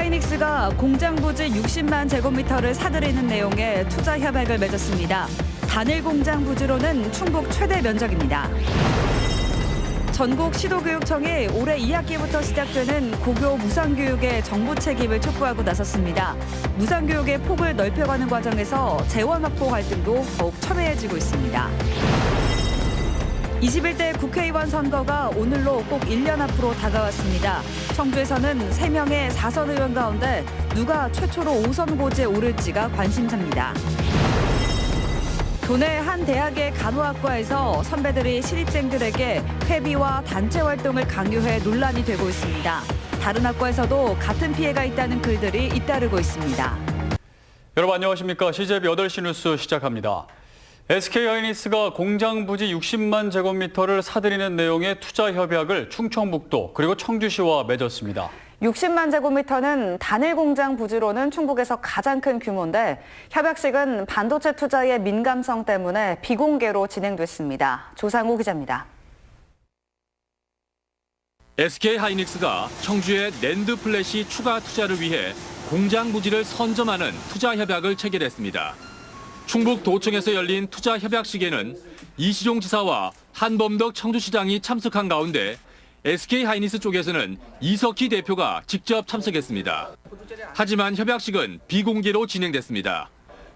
하이닉스가 공장 부지 60만 제곱미터를 사들이는 내용의 투자 협약을 맺었습니다. 단일 공장 부지로는 충북 최대 면적입니다. 전국 시도교육청이 올해 2학기부터 시작되는 고교 무상교육의 정부 책임을 촉구하고 나섰습니다. 무상교육의 폭을 넓혀가는 과정에서 재원 확보 갈등도 더욱 첨예해지고 있습니다. 21대 국회의원 선거가 오늘로 꼭 1년 앞으로 다가왔습니다. 청주에서는 3명의 4선 의원 가운데 누가 최초로 5선 고지에 오를지가 관심사입니다. 도내 한 대학의 간호학과에서 선배들이 신입생들에게 회비와 단체 활동을 강요해 논란이 되고 있습니다. 다른 학과에서도 같은 피해가 있다는 글들이 잇따르고 있습니다. 여러분 안녕하십니까? CJB 8시 뉴스 시작합니다. SK하이닉스가 공장 부지 60만 제곱미터를 사들이는 내용의 투자 협약을 충청북도 그리고 청주시와 맺었습니다. 60만 제곱미터는 단일 공장 부지로는 충북에서 가장 큰 규모인데 협약식은 반도체 투자의 민감성 때문에 비공개로 진행됐습니다. 조상우 기자입니다. SK하이닉스가 청주의 낸드 플래시 추가 투자를 위해 공장 부지를 선점하는 투자 협약을 체결했습니다. 충북도청에서 열린 투자 협약식에는 이시종 지사와 한범덕 청주시장이 참석한 가운데 SK하이닉스 쪽에서는 이석희 대표가 직접 참석했습니다. 하지만 협약식은 비공개로 진행됐습니다.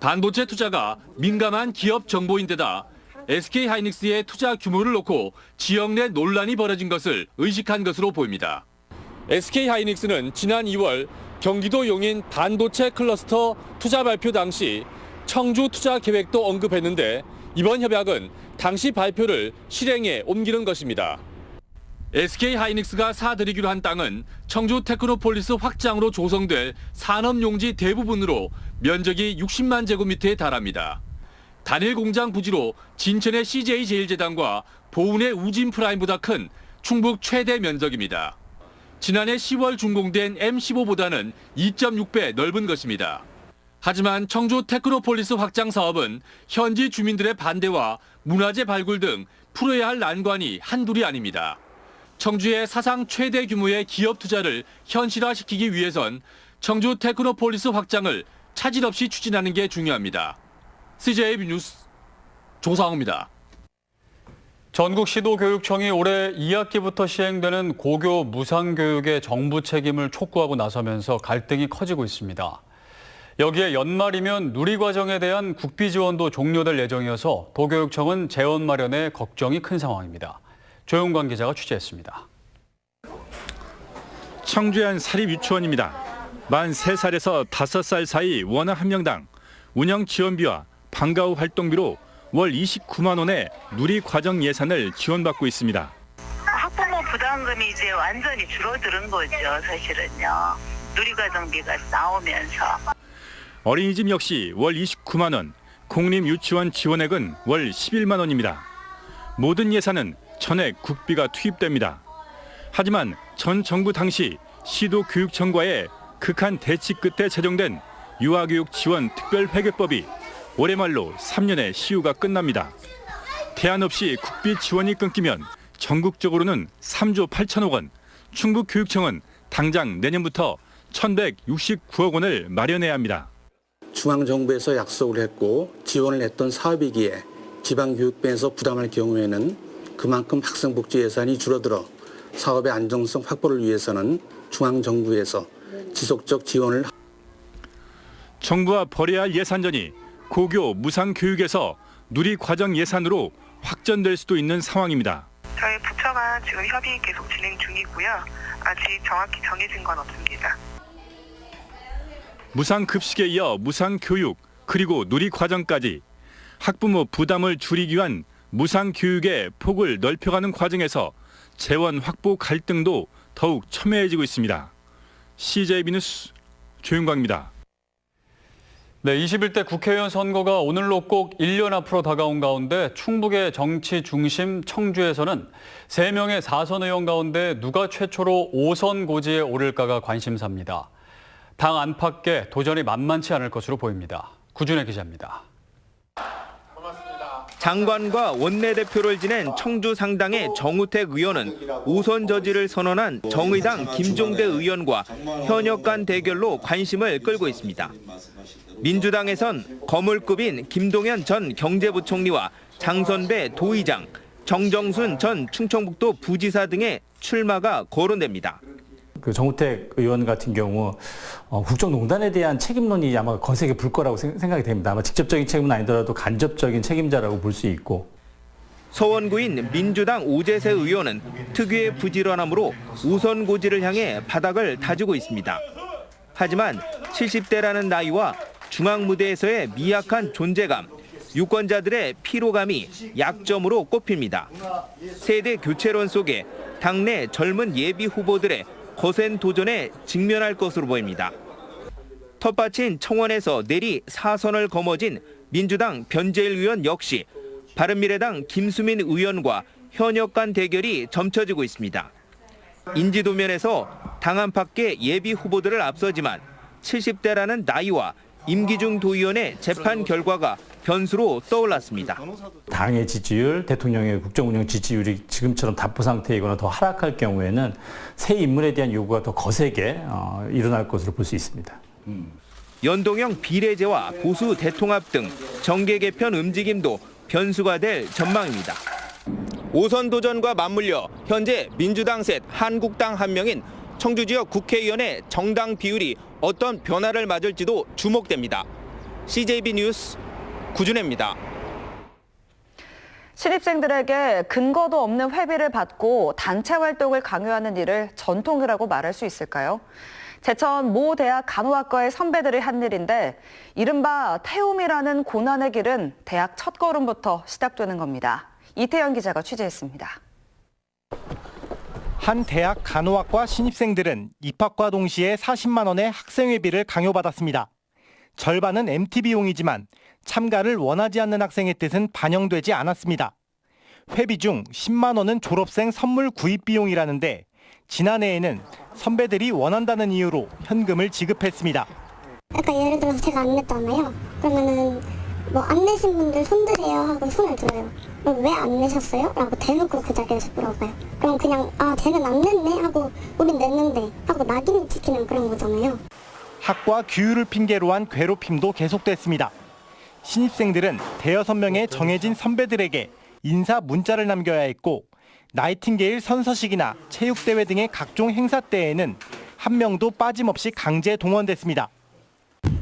반도체 투자가 민감한 기업 정보인데다 SK하이닉스의 투자 규모를 놓고 지역 내 논란이 벌어진 것을 의식한 것으로 보입니다. SK하이닉스는 지난 2월 경기도 용인 반도체 클러스터 투자 발표 당시 청주 투자 계획도 언급했는데 이번 협약은 당시 발표를 실행에 옮기는 것입니다. SK하이닉스가 사들이기로 한 땅은 청주 테크노폴리스 확장으로 조성될 산업용지 대부분으로 면적이 60만 제곱미터에 달합니다. 단일 공장 부지로 진천의 CJ제일제당과 보은의 우진프라임보다 큰 충북 최대 면적입니다. 지난해 10월 준공된 M15보다는 2.6배 넓은 것입니다. 하지만 청주 테크노폴리스 확장 사업은 현지 주민들의 반대와 문화재 발굴 등 풀어야 할 난관이 한둘이 아닙니다. 청주의 사상 최대 규모의 기업 투자를 현실화시키기 위해선 청주 테크노폴리스 확장을 차질 없이 추진하는 게 중요합니다. CJB 뉴스 조상우입니다. 전국 시도교육청이 올해 2학기부터 시행되는 고교 무상교육의 정부 책임을 촉구하고 나서면서 갈등이 커지고 있습니다. 여기에 연말이면 누리과정에 대한 국비 지원도 종료될 예정이어서 도교육청은 재원 마련에 걱정이 큰 상황입니다. 조용관 기자가 취재했습니다. 청주의 한 사립유치원입니다. 만 3살에서 5살 사이 원아 1명당 운영 지원비와 방과 후 활동비로 월 29만 원의 누리과정 예산을 지원받고 있습니다. 학부모 부담금이 이제 완전히 줄어드는 거죠, 사실은요. 누리과정비가 나오면서. 어린이집 역시 월 29만 원, 공립유치원 지원액은 월 11만 원입니다. 모든 예산은 전액 국비가 투입됩니다. 하지만 전 정부 당시 시도교육청과의 극한 대치 끝에 제정된 유아교육 지원 특별회계법이 올해 말로 3년의 시효가 끝납니다. 대안 없이 국비 지원이 끊기면 전국적으로는 3조 8천억 원, 충북교육청은 당장 내년부터 1,169억 원을 마련해야 합니다. 중앙정부에서 약속을 했고 지원을 했던 사업이기에 지방교육부에서 부담할 경우에는 그만큼 학생복지 예산이 줄어들어 사업의 안정성 확보를 위해서는 중앙정부에서 지속적 지원을 정부와 벌여야 할 예산전이 고교 무상교육에서 누리과정 예산으로 확전될 수도 있는 상황입니다. 저희 부처가 지금 협의 계속 진행 중이고요. 아직 정확히 정해진 건 없습니다. 무상급식에 이어 무상교육 그리고 누리과정까지 학부모 부담을 줄이기 위한 무상교육의 폭을 넓혀가는 과정에서 재원 확보 갈등도 더욱 첨예해지고 있습니다. CJB 뉴스 조윤광입니다. 네, 21대 국회의원 선거가 오늘로 꼭 1년 앞으로 다가온 가운데 충북의 정치 중심 청주에서는 3명의 4선 의원 가운데 누가 최초로 5선 고지에 오를까가 관심사입니다. 당 안팎에 도전이 만만치 않을 것으로 보입니다. 구준혜 기자입니다. 장관과 원내대표를 지낸 청주 상당의 정우택 의원은 오선 저지를 선언한 정의당 김종대 의원과 현역 간 대결로 관심을 끌고 있습니다. 민주당에선 거물급인 김동연 전 경제부총리와 장선배 도의장, 정정순 전 충청북도 부지사 등의 출마가 거론됩니다. 그 정우택 의원 같은 경우 국정농단에 대한 책임론이 아마 거세게 불 거라고 생각이 됩니다. 아마 직접적인 책임은 아니더라도 간접적인 책임자라고 볼 수 있고. 서원구인 민주당 오재세 의원은 특유의 부지런함으로 우선 고지를 향해 바닥을 다지고 있습니다. 하지만 70대라는 나이와 중앙 무대에서의 미약한 존재감, 유권자들의 피로감이 약점으로 꼽힙니다. 세대 교체론 속에 당내 젊은 예비 후보들의 거센 도전에 직면할 것으로 보입니다. 텃밭인 청원에서 내리 사선을 거머쥔 민주당 변재일 의원 역시 바른미래당 김수민 의원과 현역 간 대결이 점쳐지고 있습니다. 인지도 면에서 당 안팎의 예비 후보들을 앞서지만 70대라는 나이와 임기중 도의원의 재판 결과가 변수로 떠올랐습니다. 당의 지지율, 대통령의 국정운영 지지율이 지금처럼 답보 상태이거나 더 하락할 경우에는 새 인물에 대한 요구가 더 거세게 일어날 것으로 볼 수 있습니다. 연동형 비례제와 보수 대통합 등 정계 개편 움직임도 변수가 될 전망입니다. 오선 도전과 맞물려 현재 민주당 셋, 한국당 한 명인 청주 지역 국회의원의 정당 비율이 어떤 변화를 맞을지도 주목됩니다. CJB 뉴스 구준혜입니다. 신입생들에게 근거도 없는 회비를 받고 단체 활동을 강요하는 일을 전통이라고 말할 수 있을까요? 제천 모 대학 간호학과의 선배들이 한 일인데 이른바 태움이라는 고난의 길은 대학 첫걸음부터 시작되는 겁니다. 이태현 기자가 취재했습니다. 한 대학 간호학과 신입생들은 입학과 동시에 40만 원의 학생회비를 강요받았습니다. 절반은 MT 비용이지만 참가를 원하지 않는 학생의 뜻은 반영되지 않았습니다. 회비 중 10만 원은 졸업생 선물 구입 비용이라는데 지난해에는 선배들이 원한다는 이유로 현금을 지급했습니다. 그러니까 예를 들어서 제가 안 냈잖아요. 그러면은 뭐 안 내신 분들 손드세요 하고 손을 들어요. 왜 안 내셨어요? 라고 대놓고 그 자리에서 물어봐요. 그럼 그냥 쟤는 안 냈네 하고 우린 냈는데 하고 낙인을 찍히는 그런 거잖아요. 학과 규율을 핑계로 한 괴롭힘도 계속됐습니다. 신입생들은 대여섯 명의 정해진 선배들에게 인사 문자를 남겨야 했고 나이팅게일 선서식이나 체육대회 등의 각종 행사 때에는 한 명도 빠짐없이 강제 동원됐습니다.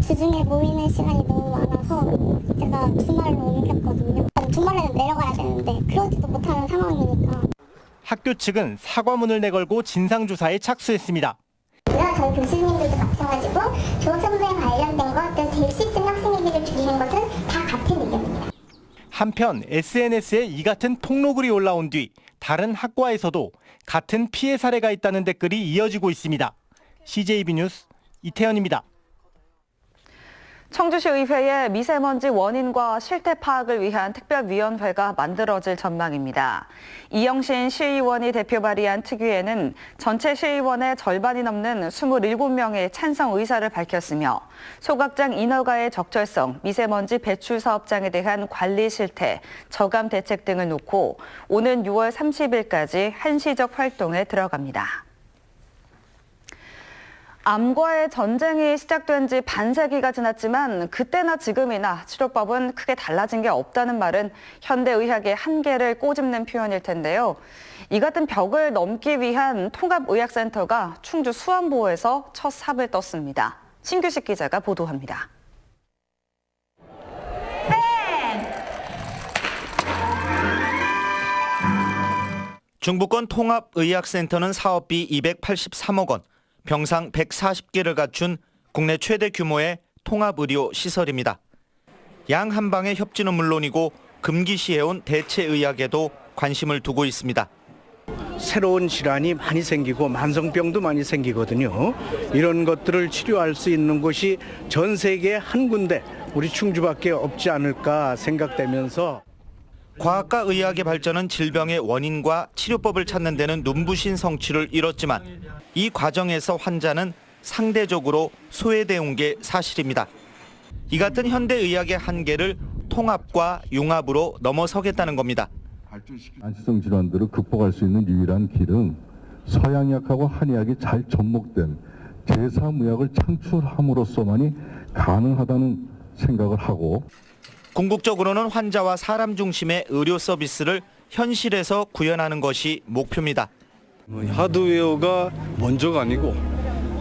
주중에 모이는 시간이 너무 많아서 제가 주말로 옮겼거든요. 주말에는 내려가야 되는데 그러지도 못하는 상황이니까. 학교 측은 사과문을 내걸고 진상조사에 착수했습니다. 저희 교수님들도 마찬가지고 졸업선배 관련된 것들 대시즌 학생회비를 줄이는 것은 다 같은 의견입니다. 한편 SNS에 이 같은 폭로글이 올라온 뒤 다른 학과에서도 같은 피해 사례가 있다는 댓글이 이어지고 있습니다. CJB 뉴스 이태현입니다. 청주시 의회에 미세먼지 원인과 실태 파악을 위한 특별위원회가 만들어질 전망입니다. 이영신 시의원이 대표 발의한 특위에는 전체 시의원의 절반이 넘는 27명의 찬성 의사를 밝혔으며 소각장 인허가의 적절성, 미세먼지 배출 사업장에 대한 관리 실태, 저감 대책 등을 놓고 오는 6월 30일까지 한시적 활동에 들어갑니다. 암과의 전쟁이 시작된 지 반세기가 지났지만 그때나 지금이나 치료법은 크게 달라진 게 없다는 말은 현대의학의 한계를 꼬집는 표현일 텐데요. 이 같은 벽을 넘기 위한 통합의학센터가 충주 수안보에서 첫 삽을 떴습니다. 신규식 기자가 보도합니다. 중부권 통합의학센터는 사업비 283억 원, 병상 140개를 갖춘 국내 최대 규모의 통합의료 시설입니다. 양 한방의 협진은 물론이고 금기시해온 대체의학에도 관심을 두고 있습니다. 새로운 질환이 많이 생기고 만성병도 많이 생기거든요. 이런 것들을 치료할 수 있는 곳이 전 세계에 한 군데 우리 충주밖에 없지 않을까 생각되면서 과학과 의학의 발전은 질병의 원인과 치료법을 찾는 데는 눈부신 성취를 이뤘지만 이 과정에서 환자는 상대적으로 소외되어 온 게 사실입니다. 이 같은 현대의학의 한계를 통합과 융합으로 넘어서겠다는 겁니다. 안시성 질환들을 극복할 수 있는 유일한 길은 서양약하고 한의학이 잘 접목된 제3의학을 창출함으로써만이 가능하다는 생각을 하고, 궁극적으로는 환자와 사람 중심의 의료 서비스를 현실에서 구현하는 것이 목표입니다. 하드웨어가 먼저가 아니고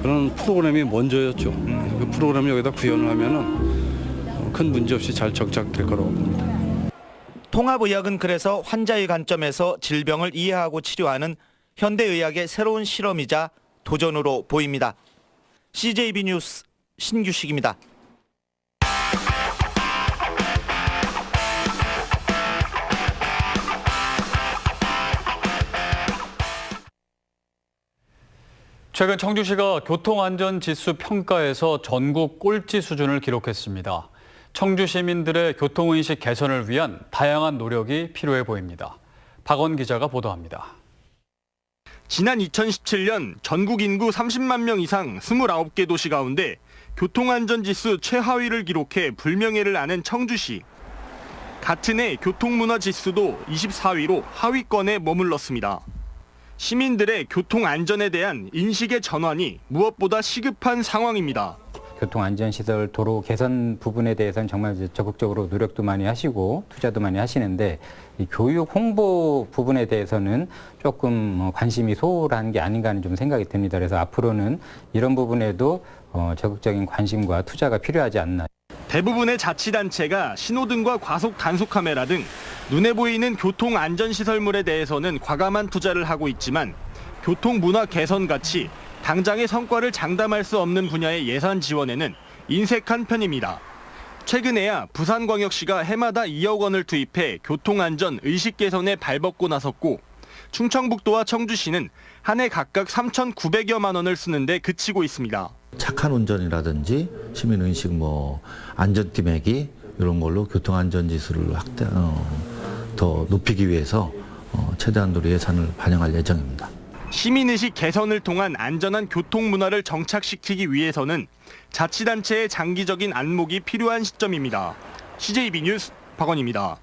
그런 프로그램이 먼저였죠. 그 프로그램을 여기다 구현을 하면은 큰 문제 없이 잘 정착될 거라고 봅니다. 통합의학은 그래서 환자의 관점에서 질병을 이해하고 치료하는 현대의학의 새로운 실험이자 도전으로 보입니다. CJB 뉴스 신규식입니다. 최근 청주시가 교통안전지수 평가에서 전국 꼴찌 수준을 기록했습니다. 청주 시민들의 교통의식 개선을 위한 다양한 노력이 필요해 보입니다. 박원 기자가 보도합니다. 지난 2017년 전국 인구 30만 명 이상 29개 도시 가운데 교통안전지수 최하위를 기록해 불명예를 아는 청주시. 같은 해 교통문화지수도 24위로 하위권에 머물렀습니다. 시민들의 교통안전에 대한 인식의 전환이 무엇보다 시급한 상황입니다. 교통안전시설 도로 개선 부분에 대해서는 정말 적극적으로 노력도 많이 하시고 투자도 많이 하시는데 이 교육 홍보 부분에 대해서는 조금 관심이 소홀한 게 아닌가 하는 좀 생각이 듭니다. 그래서 앞으로는 이런 부분에도 적극적인 관심과 투자가 필요하지 않나. 대부분의 자치단체가 신호등과 과속 단속 카메라 등 눈에 보이는 교통안전시설물에 대해서는 과감한 투자를 하고 있지만 교통문화 개선 같이 당장의 성과를 장담할 수 없는 분야의 예산 지원에는 인색한 편입니다. 최근에야 부산광역시가 해마다 2억 원을 투입해 교통안전 의식 개선에 발벗고 나섰고 충청북도와 청주시는 한 해 각각 3,900여만 원을 쓰는데 그치고 있습니다. 착한 운전이라든지 시민의식 안전띠 매기 이런 걸로 교통안전지수를 더 높이기 위해서 최대한도로 예산을 반영할 예정입니다. 시민의식 개선을 통한 안전한 교통문화를 정착시키기 위해서는 자치단체의 장기적인 안목이 필요한 시점입니다. CJB 뉴스 박원입니다.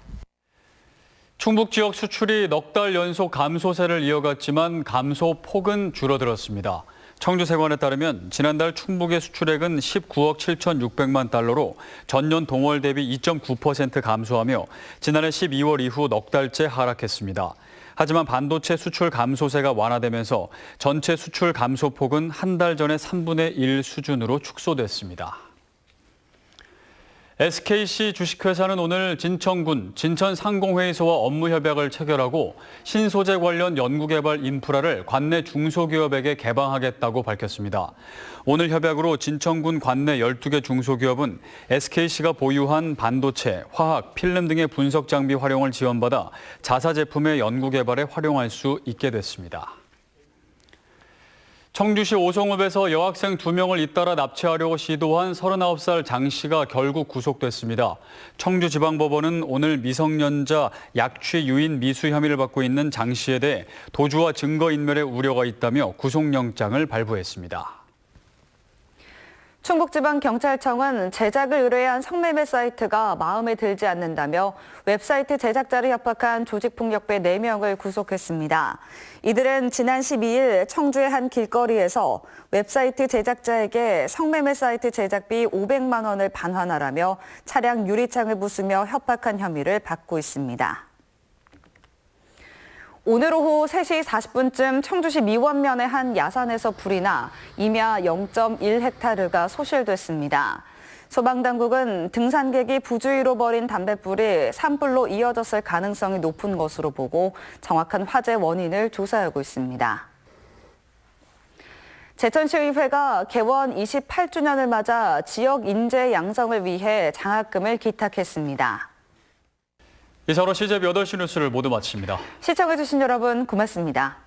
충북 지역 수출이 넉 달 연속 감소세를 이어갔지만 감소폭은 줄어들었습니다. 청주세관에 따르면 지난달 충북의 수출액은 19억 7,600만 달러로 전년 동월 대비 2.9% 감소하며 지난해 12월 이후 넉 달째 하락했습니다. 하지만 반도체 수출 감소세가 완화되면서 전체 수출 감소폭은 한 달 전의 3분의 1 수준으로 축소됐습니다. SKC 주식회사는 오늘 진천군 진천상공회의소와 업무협약을 체결하고 신소재 관련 연구개발 인프라를 관내 중소기업에게 개방하겠다고 밝혔습니다. 오늘 협약으로 진천군 관내 12개 중소기업은 SKC가 보유한 반도체, 화학, 필름 등의 분석 장비 활용을 지원받아 자사 제품의 연구개발에 활용할 수 있게 됐습니다. 청주시 오송읍에서 여학생 2명을 잇따라 납치하려고 시도한 39살 장 씨가 결국 구속됐습니다. 청주지방법원은 오늘 미성년자 약취 유인 미수 혐의를 받고 있는 장 씨에 대해 도주와 증거인멸의 우려가 있다며 구속영장을 발부했습니다. 충북지방경찰청은 제작을 의뢰한 성매매 사이트가 마음에 들지 않는다며 웹사이트 제작자를 협박한 조직폭력배 4명을 구속했습니다. 이들은 지난 12일 청주의 한 길거리에서 웹사이트 제작자에게 성매매 사이트 제작비 500만 원을 반환하라며 차량 유리창을 부수며 협박한 혐의를 받고 있습니다. 오늘 오후 3시 40분쯤 청주시 미원면의 한 야산에서 불이 나 임야 0.1헥타르가 소실됐습니다. 소방당국은 등산객이 부주의로 버린 담뱃불이 산불로 이어졌을 가능성이 높은 것으로 보고 정확한 화재 원인을 조사하고 있습니다. 제천시의회가 개원 28주년을 맞아 지역 인재 양성을 위해 장학금을 기탁했습니다. 이상으로 CJB 8시 뉴스를 모두 마칩니다. 시청해주신 여러분 고맙습니다.